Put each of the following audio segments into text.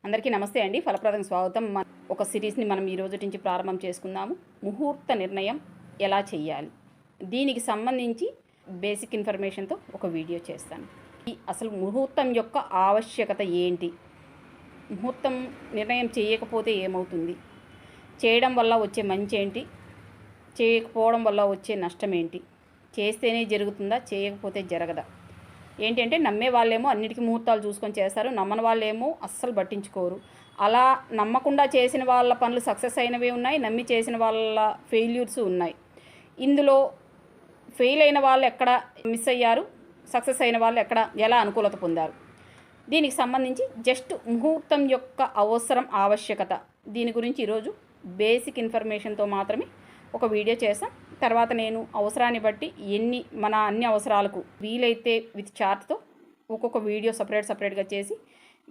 అందరికీ నమస్తే అండి. ఫలప్రదం స్వాగతం. ఒక సిరీస్ని మనం ఈ రోజు నుంచి ప్రారంభం చేసుకుందాము. ముహూర్త నిర్ణయం ఎలా చేయాలి, దీనికి సంబంధించి బేసిక్ ఇన్ఫర్మేషన్తో ఒక వీడియో చేస్తాను. అసలు ముహూర్తం యొక్క ఆవశ్యకత ఏంటి, ముహూర్తం నిర్ణయం చేయకపోతే ఏమవుతుంది, చేయడం వల్ల వచ్చే మంచి ఏంటి, చేయకపోవడం వల్ల వచ్చే నష్టం ఏంటి, చేస్తేనే జరుగుతుందా చేయకపోతే జరగదా, ఏంటంటే నమ్మే వాళ్ళేమో అన్నిటికీ ముహూర్తాలు చూసుకొని చేస్తారు, నమ్మని వాళ్ళేమో అస్సలు పట్టించుకోరు. అలా నమ్మకుండా చేసిన వాళ్ళ పనులు సక్సెస్ అయినవి ఉన్నాయి, నమ్మి చేసిన వాళ్ళ ఫెయిల్యూర్స్ ఉన్నాయి. ఇందులో ఫెయిల్ అయిన వాళ్ళు ఎక్కడ మిస్ అయ్యారు, సక్సెస్ అయిన వాళ్ళు ఎక్కడ ఎలా అనుకూలత పొందారు, దీనికి సంబంధించి జస్ట్ ముహూర్తం యొక్క అవసరం ఆవశ్యకత దీని గురించి ఈరోజు బేసిక్ ఇన్ఫర్మేషన్తో మాత్రమే ఒక వీడియో చేస్తాం. తర్వాత నేను అవసరాన్ని బట్టి అన్ని అవసరాలకు వీలైతే విత్ చార్ట్తో ఒక్కొక్క వీడియో సపరేట్గా చేసి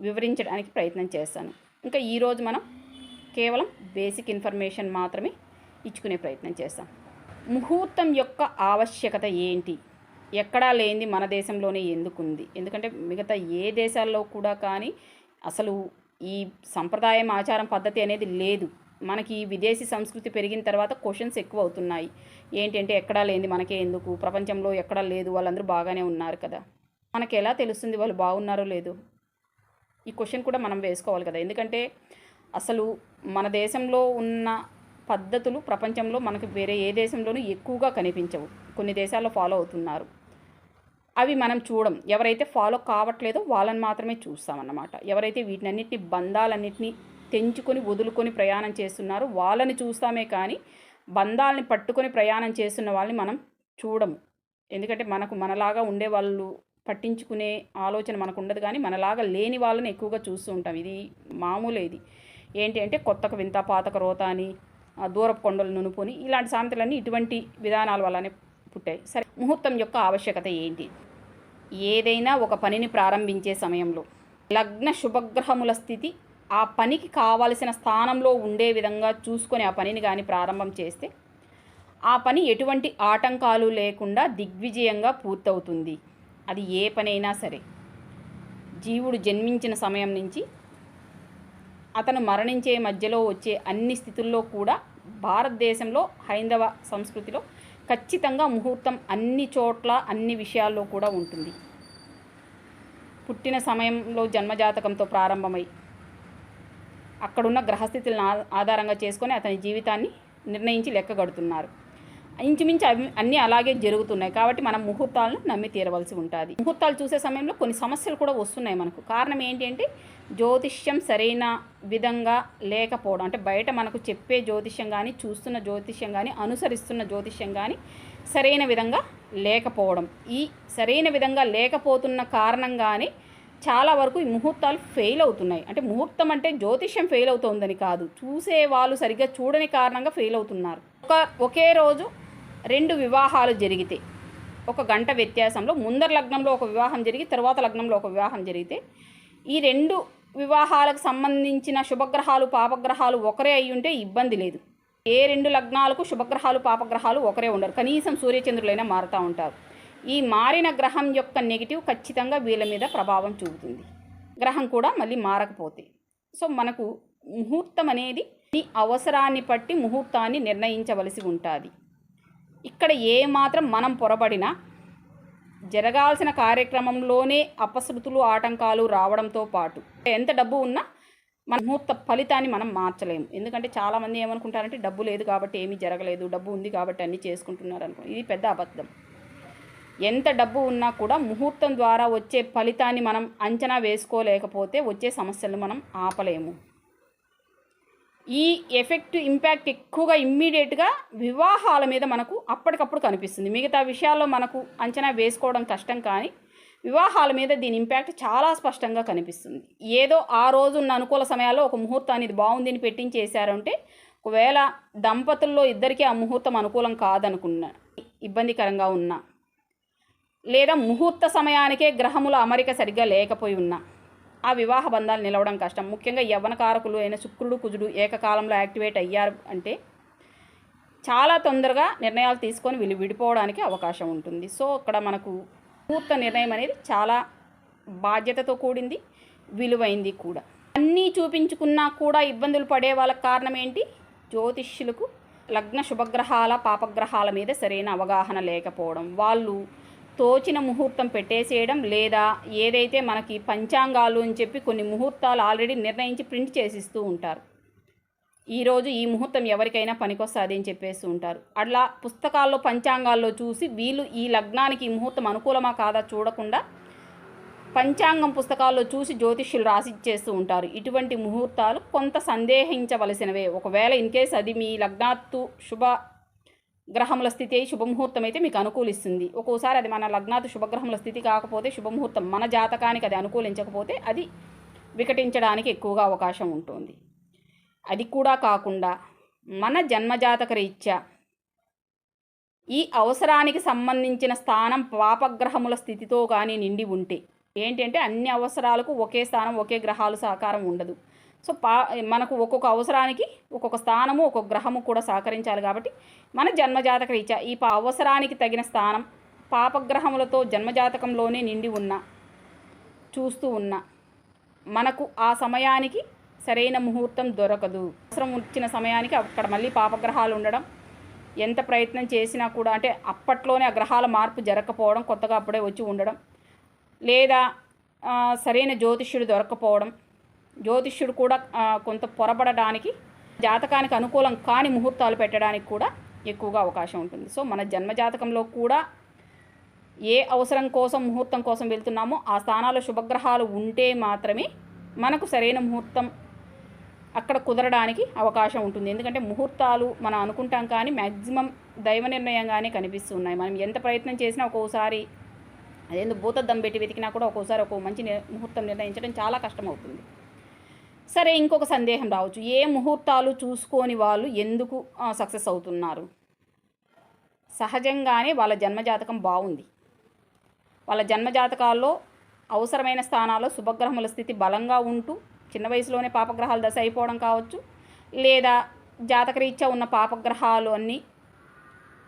వివరించడానికి ప్రయత్నం చేస్తాను. ఇంకా ఈరోజు మనం కేవలం బేసిక్ ఇన్ఫర్మేషన్ మాత్రమే ఇచ్చుకునే ప్రయత్నం చేస్తాం. ముహూర్తం యొక్క ఆవశ్యకత ఏంటి, ఎక్కడా లేనిది మన దేశంలోనే ఎందుకుంది, ఎందుకంటే మిగతా ఏ దేశాల్లో కూడా కానీ అసలు ఈ సంప్రదాయం ఆచారం పద్ధతి అనేది లేదు. మనకి విదేశీ సంస్కృతి పెరిగిన తర్వాత క్వశ్చన్స్ ఎక్కువ అవుతున్నాయి. ఏంటంటే ఎక్కడా లేనిది మనకే ఎందుకు, ప్రపంచంలో ఎక్కడా లేదు, వాళ్ళందరూ బాగానే ఉన్నారు కదా, మనకి ఎలా తెలుస్తుంది వాళ్ళు బాగున్నారో లేదో, ఈ క్వశ్చన్ కూడా మనం వేసుకోవాలి కదా. ఎందుకంటే అసలు మన దేశంలో ఉన్న పద్ధతులు ప్రపంచంలో మనకు వేరే ఏ దేశంలోనూ ఎక్కువగా కనిపించవు. కొన్ని దేశాల్లో ఫాలో అవుతున్నారు, అవి మనం చూడం. ఎవరైతే ఫాలో కావట్లేదో వాళ్ళని మాత్రమే చూస్తామన్నమాట. ఎవరైతే వీటినన్నిటిని బంధాలన్నింటినీ తెంచుకొని వదులుకొని ప్రయాణం చేస్తున్నారు వాళ్ళని చూస్తామే కానీ బంధాలని పట్టుకొని ప్రయాణం చేస్తున్న వాళ్ళని మనం చూడము. ఎందుకంటే మనలాగా ఉండే వాళ్ళు పట్టించుకునే ఆలోచన మనకు ఉండదు, కానీ మనలాగా లేని వాళ్ళని ఎక్కువగా చూస్తూ ఉంటాం. ఇది మామూలే. ఇది ఏంటి అంటే కొత్తకు వింత పాతక రోత అని, దూరపు కొండలు నునుపుని, ఇలాంటి సామెతలన్నీ ఇటువంటి విధానాల వల్లనే పుట్టాయి. సరే, ముహూర్తం యొక్క ఆవశ్యకత ఏంటి? ఏదైనా ఒక పనిని ప్రారంభించే సమయంలో లగ్న శుభగ్రహముల స్థితి ఆ పనికి కావలసిన స్థానంలో ఉండే విధంగా చూసుకొని ఆ పనిని కానీ ప్రారంభం చేస్తే ఆ పని ఎటువంటి ఆటంకాలు లేకుండా దిగ్విజయంగా పూర్తవుతుంది. అది ఏ పనైనా సరే. జీవుడు జన్మించిన సమయం నుంచి అతను మరణించే మధ్యలో వచ్చే అన్ని స్థితుల్లో కూడా భారతదేశంలో హైందవ సంస్కృతిలో ఖచ్చితంగా ముహూర్తం అన్ని చోట్ల అన్ని విషయాల్లో కూడా ఉంటుంది. పుట్టిన సమయంలో జన్మజాతకంతో ప్రారంభమై అక్కడున్న గ్రహస్థితులను ఆధారంగా చేసుకొని అతని జీవితాన్ని నిర్ణయించి లెక్కగడుతున్నారు. ఇంచుమించు అన్నీ అలాగే జరుగుతున్నాయి. కాబట్టి మనం ముహూర్తాలను నమ్మి తీరవలసి ఉంటుంది. ముహూర్తాలు చూసే సమయంలో కొన్ని సమస్యలు కూడా వస్తున్నాయి మనకు. కారణం ఏంటి అంటే జ్యోతిష్యం సరైన విధంగా లేకపోవడం. అంటే బయట మనకు చెప్పే జ్యోతిష్యం కానీ, చూస్తున్న జ్యోతిష్యం కానీ, అనుసరిస్తున్న జ్యోతిష్యం కానీ సరైన విధంగా లేకపోవడం. ఈ సరైన విధంగా లేకపోతున్న కారణంగానే చాలా వరకు ఈ ముహూర్తాలు ఫెయిల్ అవుతున్నాయి. అంటే ముహూర్తం అంటే జ్యోతిష్యం ఫెయిల్ అవుతుందని కాదు, చూసే వాళ్ళు సరిగ్గా చూడని కారణంగా ఫెయిల్ అవుతున్నారు. ఒకే రోజు 2 వివాహాలు జరిగితే, ఒక గంట వ్యత్యాసంలో ముందర లగ్నంలో ఒక వివాహం జరిగి తర్వాత లగ్నంలో ఒక వివాహం జరిగితే, ఈ 2 వివాహాలకు సంబంధించిన శుభగ్రహాలు పాపగ్రహాలు ఒకరే అయి ఉంటే ఇబ్బంది లేదు. ఏ 2 లగ్నాలకు శుభగ్రహాలు పాపగ్రహాలు ఒకరే ఉండరు. కనీసం సూర్యచంద్రులైనా మారుతూ ఉంటారు. ఈ మారిన గ్రహం యొక్క నెగిటివ్ ఖచ్చితంగా వీళ్ళ మీద ప్రభావం చూపుతుంది, గ్రహం కూడా మళ్ళీ మారకపోతే. సో మనకు ముహూర్తం అనేది ఈ అవసరాన్ని బట్టి ముహూర్తాన్ని నిర్ణయించవలసి ఉంటుంది. ఇక్కడ ఏమాత్రం మనం పొరబడినా జరగాల్సిన కార్యక్రమంలోనే అపశృతులు ఆటంకాలు రావడంతో పాటు ఎంత డబ్బు ఉన్నా మన ముహూర్త ఫలితాన్ని మనం మార్చలేము. ఎందుకంటే చాలామంది ఏమనుకుంటారంటే డబ్బు లేదు కాబట్టి ఏమీ జరగలేదు, డబ్బు ఉంది కాబట్టి అన్నీ చేసుకుంటున్నారు అనుకో. ఇది పెద్ద అబద్ధం. ఎంత డబ్బు ఉన్నా కూడా ముహూర్తం ద్వారా వచ్చే ఫలితాన్ని మనం అంచనా వేసుకోలేకపోతే వచ్చే సమస్యలను మనం ఆపలేము. ఈ ఎఫెక్ట్ ఇంపాక్ట్ ఎక్కువగా ఇమ్మీడియట్గా వివాహాల మీద మనకు అప్పటికప్పుడు కనిపిస్తుంది. మిగతా విషయాల్లో మనకు అంచనా వేసుకోవడం కష్టం, కానీ వివాహాల మీద దీని ఇంపాక్ట్ చాలా స్పష్టంగా కనిపిస్తుంది. ఏదో ఆ రోజు ఉన్న అనుకూల సమయాల్లో ఒక ముహూర్తాన్ని ఇది బాగుందని పెట్టించేశారంటే, ఒకవేళ దంపతుల్లో ఇద్దరికీ ఆ ముహూర్తం అనుకూలం కాదనుకున్నా, ఇబ్బందికరంగా ఉన్నా, లేదా ముహూర్త సమయానికే గ్రహముల అమరిక సరిగ్గా లేకపోయి ఉన్నా ఆ వివాహ బంధాలు నిలవడం కష్టం. ముఖ్యంగా యవ్వనకారకులు అయిన శుక్రుడు కుజుడు ఏకకాలంలో యాక్టివేట్ అయ్యారు అంటే చాలా తొందరగా నిర్ణయాలు తీసుకొని వీళ్ళు విడిపోవడానికి అవకాశం ఉంటుంది. సో అక్కడ మనకు ముహూర్త నిర్ణయం అనేది చాలా బాధ్యతతో కూడింది, విలువైంది కూడా. అన్నీ చూపించుకున్నా కూడా ఇబ్బందులు పడే వాళ్ళకి కారణం ఏంటి? జ్యోతిష్యులకు లగ్న శుభగ్రహాల పాపగ్రహాల మీద సరైన అవగాహన లేకపోవడం, వాళ్ళు తోచిన ముహూర్తం పెట్టేసేయడం, లేదా ఏదైతే మనకి పంచాంగాలు అని చెప్పి కొన్ని ముహూర్తాలు ఆల్రెడీ నిర్ణయించి ప్రింట్ చేసిస్తూ ఉంటారు. ఈరోజు ఈ ముహూర్తం ఎవరికైనా పనికొస్తుంది అని చెప్పేసి ఉంటారు. అట్లా పుస్తకాల్లో పంచాంగాల్లో చూసి వీళ్ళు ఈ లగ్నానికి ఈ ముహూర్తం అనుకూలమా కాదా చూడకుండా పంచాంగం పుస్తకాల్లో చూసి జ్యోతిష్యులు రాసిచ్చేస్తూ ఉంటారు. ఇటువంటి ముహూర్తాలు కొంత సందేహించవలసినవే. ఒకవేళ ఇన్కేస్ అది మీ లగ్నాత్తు శుభ గ్రహముల స్థితి శుభముహూర్తం అయితే మీకు అనుకూలిస్తుంది. ఒక్కోసారి అది మన లగ్నాత్తు శుభగ్రహముల స్థితి కాకపోతే శుభముహూర్తం మన జాతకానికి అది అనుకూలించకపోతే అది వికటించడానికి ఎక్కువగా అవకాశం ఉంటుంది. అది కూడా కాకుండా మన జన్మజాతక రీత్యా ఈ అవసరానికి సంబంధించిన స్థానం పాపగ్రహముల స్థితితో కానీ నిండి ఉంటే, ఏంటంటే అన్ని అవసరాలకు ఒకే స్థానం ఒకే గ్రహాలు సహకారం ఉండదు. సో మనకు ఒక్కొక్క అవసరానికి ఒక్కొక్క స్థానము ఒక్కొక్క గ్రహము కూడా సహకరించాలి. కాబట్టి మన జన్మజాతక రీత్యా ఈ అవసరానికి తగిన స్థానం పాపగ్రహములతో జన్మజాతకంలోనే నిండి ఉన్న చూస్తూ ఉన్న మనకు ఆ సమయానికి సరైన ముహూర్తం దొరకదు. అవసరం వచ్చిన సమయానికి అక్కడ మళ్ళీ పాపగ్రహాలు ఉండడం, ఎంత ప్రయత్నం చేసినా కూడా అంటే అప్పట్లోనే ఆ గ్రహాల మార్పు జరగకపోవడం, కొత్తగా అప్పుడే వచ్చి ఉండడం, లేదా సరైన జ్యోతిష్యుడు దొరకపోవడం, జ్యోతిష్యుడు కూడా కొంత పొరబడడానికి జాతకానికి అనుకూలం కాని ముహూర్తాలు పెట్టడానికి కూడా ఎక్కువగా అవకాశం ఉంటుంది. సో మన జన్మజాతకంలో కూడా ఏ అవసరం కోసం ముహూర్తం కోసం వెళ్తున్నామో ఆ స్థానాల్లో శుభగ్రహాలు ఉంటే మాత్రమే మనకు సరైన ముహూర్తం అక్కడ కుదరడానికి అవకాశం ఉంటుంది. ఎందుకంటే ముహూర్తాలు మనం అనుకుంటాం కానీ మ్యాక్సిమం దైవ నిర్ణయంగానే కనిపిస్తున్నాయి. మనం ఎంత ప్రయత్నం చేసినా ఒక్కోసారి అదేందో భూతద్దం పెట్టి వెతికినా కూడా ఒక్కోసారి ఒక మంచి ముహూర్తం నిర్ణయించడం చాలా కష్టమవుతుంది. సరే, ఇంకొక సందేహం రావచ్చు, ఏ ముహూర్తాలు చూసుకొని వాళ్ళు ఎందుకు సక్సెస్ అవుతున్నారు? సహజంగానే వాళ్ళ జన్మజాతకం బాగుంది. వాళ్ళ జన్మజాతకాల్లో అవసరమైన స్థానాల్లో శుభగ్రహముల స్థితి బలంగా ఉంటూ చిన్న వయసులోనే పాపగ్రహాలు దశ అయిపోవడం కావచ్చు, లేదా జాతకరీత్యా ఉన్న పాపగ్రహాలు అన్నీ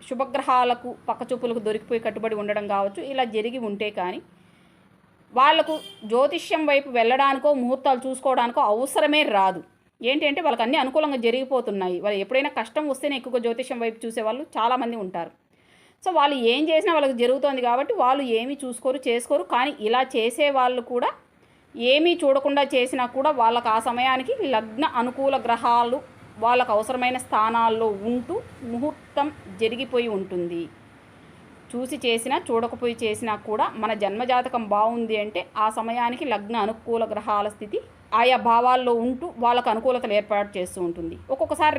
శుభగ్రహాలకు పక్కచూపులకు దొరికిపోయి కట్టుబడి ఉండడం కావచ్చు. ఇలా జరిగి ఉంటే కానీ వాళ్లకు జ్యోతిష్యం వైపు వెళ్ళడానికో ముహూర్తాలు చూసుకోవడానికో అవసరమే రాదు. ఏంటంటే వాళ్ళకి అన్నీ అనుకూలంగా జరిగిపోతున్నాయి. వాళ్ళు ఎప్పుడైనా కష్టం వస్తేనే ఎక్కువగా జ్యోతిష్యం వైపు చూసేవాళ్ళు చాలామంది ఉంటారు. సో వాళ్ళు ఏం చేసినా వాళ్ళకి జరుగుతోంది కాబట్టి వాళ్ళు ఏమీ చేసుకోరు. కానీ ఇలా చేసే వాళ్ళు కూడా ఏమీ చూడకుండా చేసినా కూడా వాళ్ళకు ఆ సమయానికి లగ్న అనుకూల గ్రహాలు వాళ్ళకు అవసరమైన స్థానాల్లో ఉంటూ ముహూర్తం జరిగిపోయి ఉంటుంది. చూసి చేసినా చూడకపోయి చేసినా కూడా మన జన్మజాతకం బాగుంది అంటే ఆ సమయానికి లగ్న అనుకూల గ్రహాల స్థితి ఆయా భావాల్లో ఉంటూ వాళ్ళకు అనుకూలతలు ఏర్పాటు చేస్తూ ఉంటుంది. ఒక్కొక్కసారి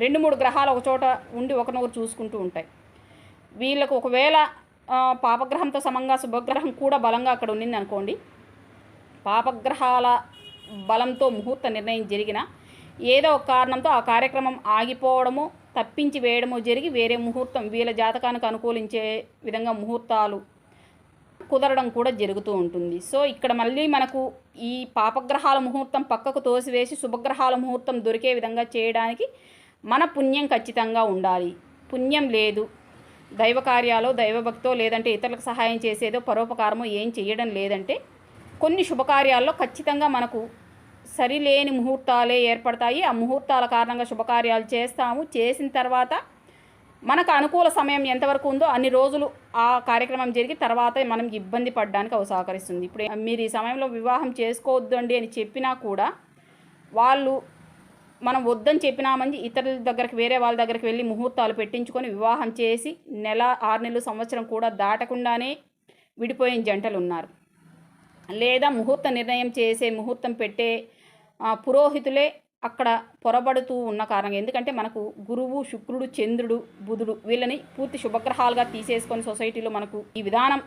రెండు మూడు గ్రహాలు ఒక చోట ఉండి ఒకరినొకరు చూసుకుంటూ ఉంటాయి. వీళ్ళకు ఒకవేళ పాపగ్రహంతో సమంగా శుభగ్రహం కూడా బలంగా అక్కడ ఉండింది అనుకోండి, పాపగ్రహాల బలంతో ముహూర్త నిర్ణయం జరిగిన ఏదో ఒక కారణంతో ఆ కార్యక్రమం ఆగిపోవడమో తప్పించి వేయడమో జరిగి వేరే ముహూర్తం వీళ్ళ జాతకానికి అనుకూలించే విధంగా ముహూర్తాలు కుదరడం కూడా జరుగుతూ ఉంటుంది. సో ఇక్కడ మళ్ళీ మనకు ఈ పాపగ్రహాల ముహూర్తం పక్కకు తోసివేసి శుభగ్రహాల ముహూర్తం దొరికే విధంగా చేయడానికి మన పుణ్యం ఖచ్చితంగా ఉండాలి. పుణ్యం లేదు, దైవ కార్యాలో దైవభక్తో లేదంటే ఇతరులకు సహాయం చేసేదో పరోపకారమో ఏం చేయడం లేదంటే కొన్ని శుభకార్యాల్లో ఖచ్చితంగా మనకు సరిలేని ముహూర్తాలే ఏర్పడతాయి. ఆ ముహూర్తాల కారణంగా శుభకార్యాలు చేస్తాము. చేసిన తర్వాత మనకు అనుకూల సమయం ఎంతవరకు ఉందో అన్ని రోజులు ఆ కార్యక్రమం జరిగి తర్వాత మనం ఇబ్బంది పడడానికి అవి సహకరిస్తుంది. ఇప్పుడు మీరు ఈ సమయంలో వివాహం చేసుకోవద్దండి అని చెప్పినా కూడా వాళ్ళు మనం వద్దని చెప్పినామని ఇతరుల దగ్గరికి వేరే వాళ్ళ దగ్గరికి వెళ్ళి ముహూర్తాలు పెట్టించుకొని వివాహం చేసి నెల 6 నెలలు సంవత్సరం కూడా దాటకుండానే విడిపోయిన జంటలు ఉన్నారు. లేదా ముహూర్త నిర్ణయం చేసే ముహూర్తం పెట్టే పురోహితులే అక్కడ పొరబడుతూ ఉన్న కారణంగా, ఎందుకంటే మనకు గురువు, శుక్రుడు, చంద్రుడు, బుధుడు వీళ్ళని పూర్తి శుభగ్రహాలుగా తీసేసుకొని సొసైటీలో మనకు ఈ విధానం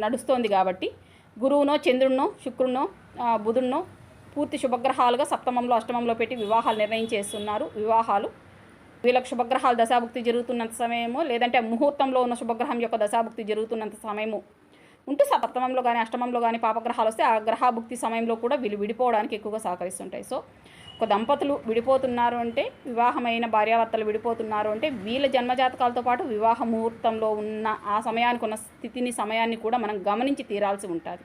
నడుస్తోంది. కాబట్టి గురువునో, చంద్రుడినో, శుక్రుడినో, బుధుడినో పూర్తి శుభగ్రహాలుగా సప్తమంలో, అష్టమంలో పెట్టి వివాహాలు నిర్ణయించేస్తున్నారు. వివాహాలు వీళ్ళకు శుభగ్రహాలు దశాభుక్తి జరుగుతున్నంత సమయము, లేదంటే ముహూర్తంలో ఉన్న శుభగ్రహం యొక్క దశాభుక్తి జరుగుతున్నంత సమయము ఉంటూ సప్తమంలో కానీ అష్టమంలో కానీ పాపగ్రహాలు వస్తే ఆ గ్రహభుక్తి సమయంలో కూడా వీళ్ళు విడిపోవడానికి ఎక్కువగా సహకరిస్తుంటాయి. సో ఒక దంపతులు విడిపోతున్నారు అంటే, వివాహమైన భార్యాభర్తలు విడిపోతున్నారు అంటే వీళ్ళ జన్మజాతకాలతో పాటు వివాహ ముహూర్తంలో ఉన్న ఆ సమయానికి ఉన్న స్థితిని, సమయాన్ని కూడా మనం గమనించి తీరాల్సి ఉంటుంది.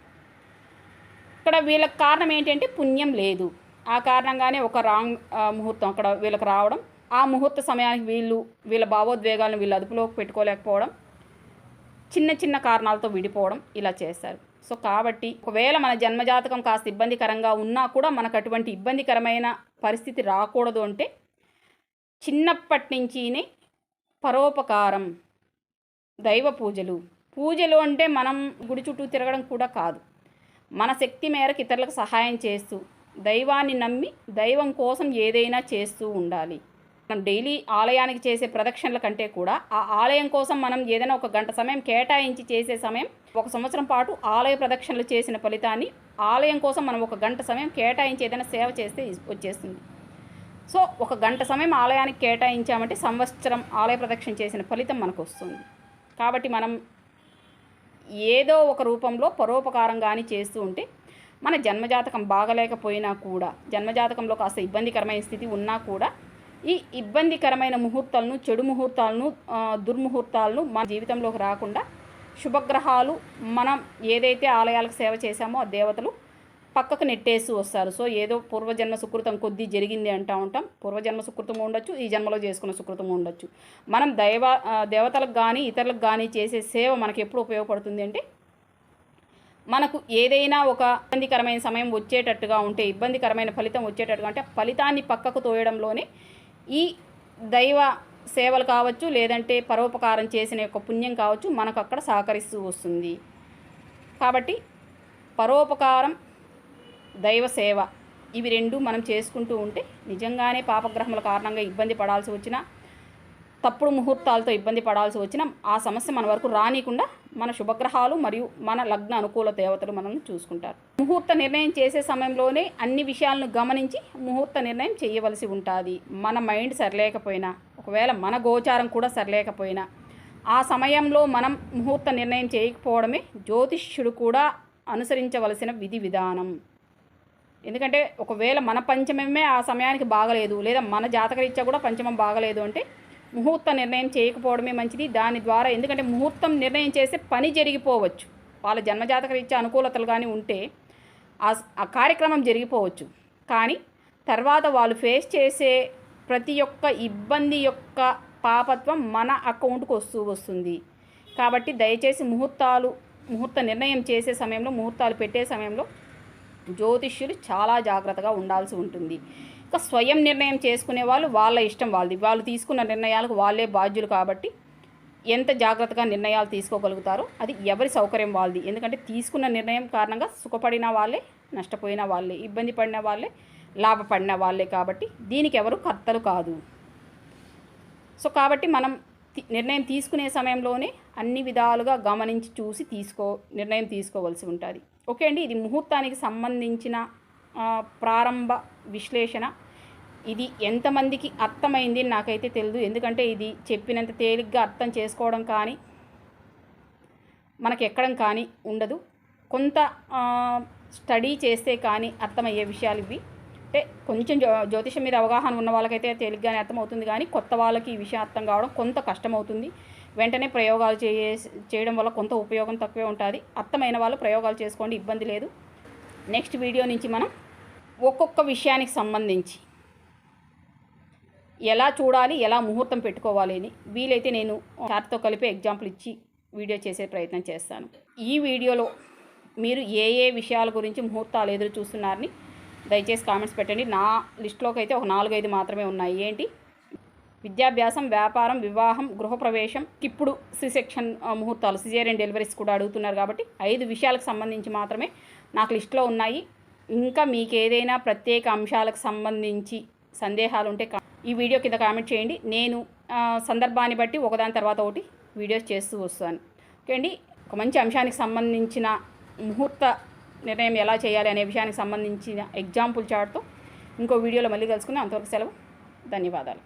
ఇక్కడ వీళ్ళకి కారణం ఏంటంటే పుణ్యం లేదు. ఆ కారణంగానే ఒక రాంగ్ ముహూర్తం అక్కడ వీళ్ళకి రావడం, ఆ ముహూర్త సమయానికి వీళ్ళ భావోద్వేగాలను వీళ్ళు అదుపులోకి పెట్టుకోలేకపోవడం, చిన్న చిన్న కారణాలతో విడిపోవడం ఇలా చేస్తారు. సో కాబట్టి ఒకవేళ మన జన్మజాతకం కాస్త ఇబ్బందికరంగా ఉన్నా కూడా మనకు అటువంటి ఇబ్బందికరమైన పరిస్థితి రాకూడదు అంటే చిన్నప్పటి నుంచినే పరోపకారం, దైవ పూజలు అంటే మనం గుడి చుట్టూ తిరగడం కూడా కాదు. మన శక్తి మేరకు ఇతరులకు సహాయం చేస్తూ దైవాన్ని నమ్మి దైవం కోసం ఏదైనా చేస్తూ ఉండాలి. మనం డైలీ ఆలయానికి చేసే ప్రదక్షిణల కంటే కూడా ఆ ఆలయం కోసం మనం ఏదైనా ఒక గంట సమయం కేటాయించి చేసే సమయం, ఒక సంవత్సరం పాటు ఆలయ ప్రదక్షిణలు చేసిన ఫలితాన్ని ఆలయం కోసం మనం ఒక గంట సమయం కేటాయించి ఏదైనా సేవ చేస్తే వచ్చేస్తుంది. సో ఒక గంట సమయం ఆలయానికి కేటాయించామంటే సంవత్సరం ఆలయ ప్రదక్షిణ చేసిన ఫలితం మనకు వస్తుంది. కాబట్టి మనం ఏదో ఒక రూపంలో పరోపకారం కానీ చేస్తూ ఉంటే మన జన్మజాతకం బాగలేకపోయినా కూడా, జన్మజాతకంలో కాస్త ఇబ్బందికరమైన స్థితి ఉన్నా కూడా ఈ ఇబ్బందికరమైన ముహూర్తాలను, చెడు ముహూర్తాలను, దుర్ముహూర్తాలను మన జీవితంలోకి రాకుండా శుభగ్రహాలు మనం ఏదైతే ఆలయాలకు సేవ చేశామో ఆ దేవతలు పక్కకు నెట్టేసి వస్తారు. సో ఏదో పూర్వజన్మ సుకృతం కొద్దీ జరిగింది అంటూ ఉంటాం. పూర్వజన్మ సుకృతం ఉండొచ్చు, ఈ జన్మలో చేసుకున్న సుకృతం ఉండొచ్చు. మనం దేవతలకు కానీ ఇతరులకు కానీ చేసే సేవ మనకు ఎప్పుడు ఉపయోగపడుతుంది అంటే మనకు ఏదైనా ఒక ఇబ్బందికరమైన సమయం వచ్చేటట్టుగా ఉంటే, ఇబ్బందికరమైన ఫలితం వచ్చేటట్టుగా అంటే ఫలితాన్ని పక్కకు తోయడంలోనే ఈ దైవ సేవలు కావచ్చు, లేదంటే పరోపకారం చేసిన యొక్క పుణ్యం కావచ్చు మనకు అక్కడ సహకరిస్తూ వస్తుంది. కాబట్టి పరోపకారం, దైవ సేవ ఇవి రెండు మనం చేసుకుంటూ ఉంటే నిజంగానే పాపగ్రహముల కారణంగా ఇబ్బంది పడాల్సి వచ్చినా, తప్పుడు ముహూర్తాలతో ఇబ్బంది పడాల్సి వచ్చినా ఆ సమస్య మన వరకు రానికుండా మన శుభగ్రహాలు మరియు మన లగ్న అనుకూల దేవతలు మనల్ని చూసుకుంటారు. ముహూర్త నిర్ణయం చేసే సమయంలోనే అన్ని విషయాలను గమనించి ముహూర్త నిర్ణయం చేయవలసి ఉంటుంది. మన మైండ్ సరిలేకపోయినా, ఒకవేళ మన గోచారం కూడా సరిలేకపోయినా ఆ సమయంలో మనం ముహూర్త నిర్ణయం చేయకపోవడమే జ్యోతిష్యుడు కూడా అనుసరించవలసిన విధి విధానం. ఎందుకంటే ఒకవేళ మన పంచమమే ఆ సమయానికి బాగలేదు, లేదా మన జాతకరీత్యా కూడా పంచమం బాగలేదు అంటే ముహూర్త నిర్ణయం చేయకపోవడమే మంచిది. దాని ద్వారా, ఎందుకంటే ముహూర్తం నిర్ణయం చేస్తే పని జరిగిపోవచ్చు, వాళ్ళ జన్మజాతకరీత్యా అనుకూలతలు కానీ ఉంటే ఆ కార్యక్రమం జరిగిపోవచ్చు. కానీ తర్వాత వాళ్ళు ఫేస్ చేసే ప్రతి ఒక్క ఇబ్బంది యొక్క పాపత్వం మన అకౌంట్కి వస్తుంది. కాబట్టి దయచేసి ముహూర్త నిర్ణయం చేసే సమయంలో, ముహూర్తాలు పెట్టే సమయంలో జ్యోతిష్యులు చాలా జాగ్రత్తగా ఉండాల్సి ఉంటుంది. ఇక స్వయం నిర్ణయం చేసుకునే వాళ్ళు వాళ్ళ ఇష్టం వాళ్ళది, వాళ్ళు తీసుకున్న నిర్ణయాలకు వాళ్ళే బాధ్యులు. కాబట్టి ఎంత జాగ్రత్తగా నిర్ణయాలు తీసుకోగలుగుతారో అది ఎవరి సౌకర్యం వాళ్ళది. ఎందుకంటే తీసుకున్న నిర్ణయం కారణంగా సుఖపడిన వాళ్ళే, నష్టపోయిన వాళ్ళే, ఇబ్బంది పడిన వాళ్ళే, లాభపడిన వాళ్ళే. కాబట్టి దీనికి ఎవరు కర్తలు కాదు. సో కాబట్టి మనం నిర్ణయం తీసుకునే సమయంలోనే అన్ని విధాలుగా గమనించి చూసి నిర్ణయం తీసుకోవాల్సి ఉంటుంది. ఓకే అండి, ఇది ముహూర్తానికి సంబంధించిన ప్రారంభ విశ్లేషణ. ఇది ఎంతమందికి అర్థమైంది నాకైతే తెలియదు. ఎందుకంటే ఇది చెప్పినంత తేలిగ్గా అర్థం చేసుకోవడం కానీ మనకి ఎక్కడం కానీ ఉండదు. కొంత స్టడీ చేస్తే కానీ అర్థమయ్యే విషయాలు ఇవి. అంటే కొంచెం జ్యోతిషం మీద అవగాహన ఉన్న వాళ్ళకైతే తేలిగ్గానే అర్థమవుతుంది. కానీ కొత్త వాళ్ళకి ఈ విషయం అర్థం కావడం కొంత కష్టమవుతుంది. వెంటనే ప్రయోగాలు చేయడం వల్ల కొంత ఉపయోగం తక్కువే ఉంటుంది. అర్థమైన వాళ్ళు ప్రయోగాలు చేసుకోండి, ఇబ్బంది లేదు. నెక్స్ట్ వీడియో నుంచి మనం ఒక్కొక్క విషయానికి సంబంధించి ఎలా చూడాలి, ఎలా ముహూర్తం పెట్టుకోవాలి అని వీలైతే నేను చార్ట్తో కలిపి ఎగ్జాంపుల్ ఇచ్చి వీడియో చేసే ప్రయత్నం చేస్తాను. ఈ వీడియోలో మీరు ఏ ఏ విషయాల గురించి ముహూర్తాలు ఎదురు చూస్తున్నారని దయచేసి కామెంట్స్ పెట్టండి. నా లిస్టులోకి అయితే ఒక 4-5 మాత్రమే ఉన్నాయి. ఏంటి? విద్యాభ్యాసం, వ్యాపారం, వివాహం, గృహప్రవేశం, ఇప్పుడు సి-సెక్షన్ ముహూర్తాలు, సిజేరియన్ డెలివరీస్ కూడా అడుగుతున్నారు. కాబట్టి 5 విషయాలకు సంబంధించి మాత్రమే నాకు లిస్టులో ఉన్నాయి. ఇంకా మీకు ఏదైనా ప్రత్యేక అంశాలకు సంబంధించి సందేహాలు ఉంటే ఈ వీడియో కింద కామెంట్ చేయండి. నేను సందర్భాన్ని బట్టి ఒకదాని తర్వాత ఒకటి వీడియోస్ చేస్తూ వస్తాను. ఓకే అండి, ఒక మంచి అంశానికి సంబంధించిన ముహూర్త నిర్ణయం ఎలా చేయాలి అనే విషయానికి సంబంధించిన ఎగ్జాంపుల్ చార్ట్తో ఇంకో వీడియోలో మళ్ళీ కలుసుకుందాం. అంతవరకు సెలవు. ధన్యవాదాలు.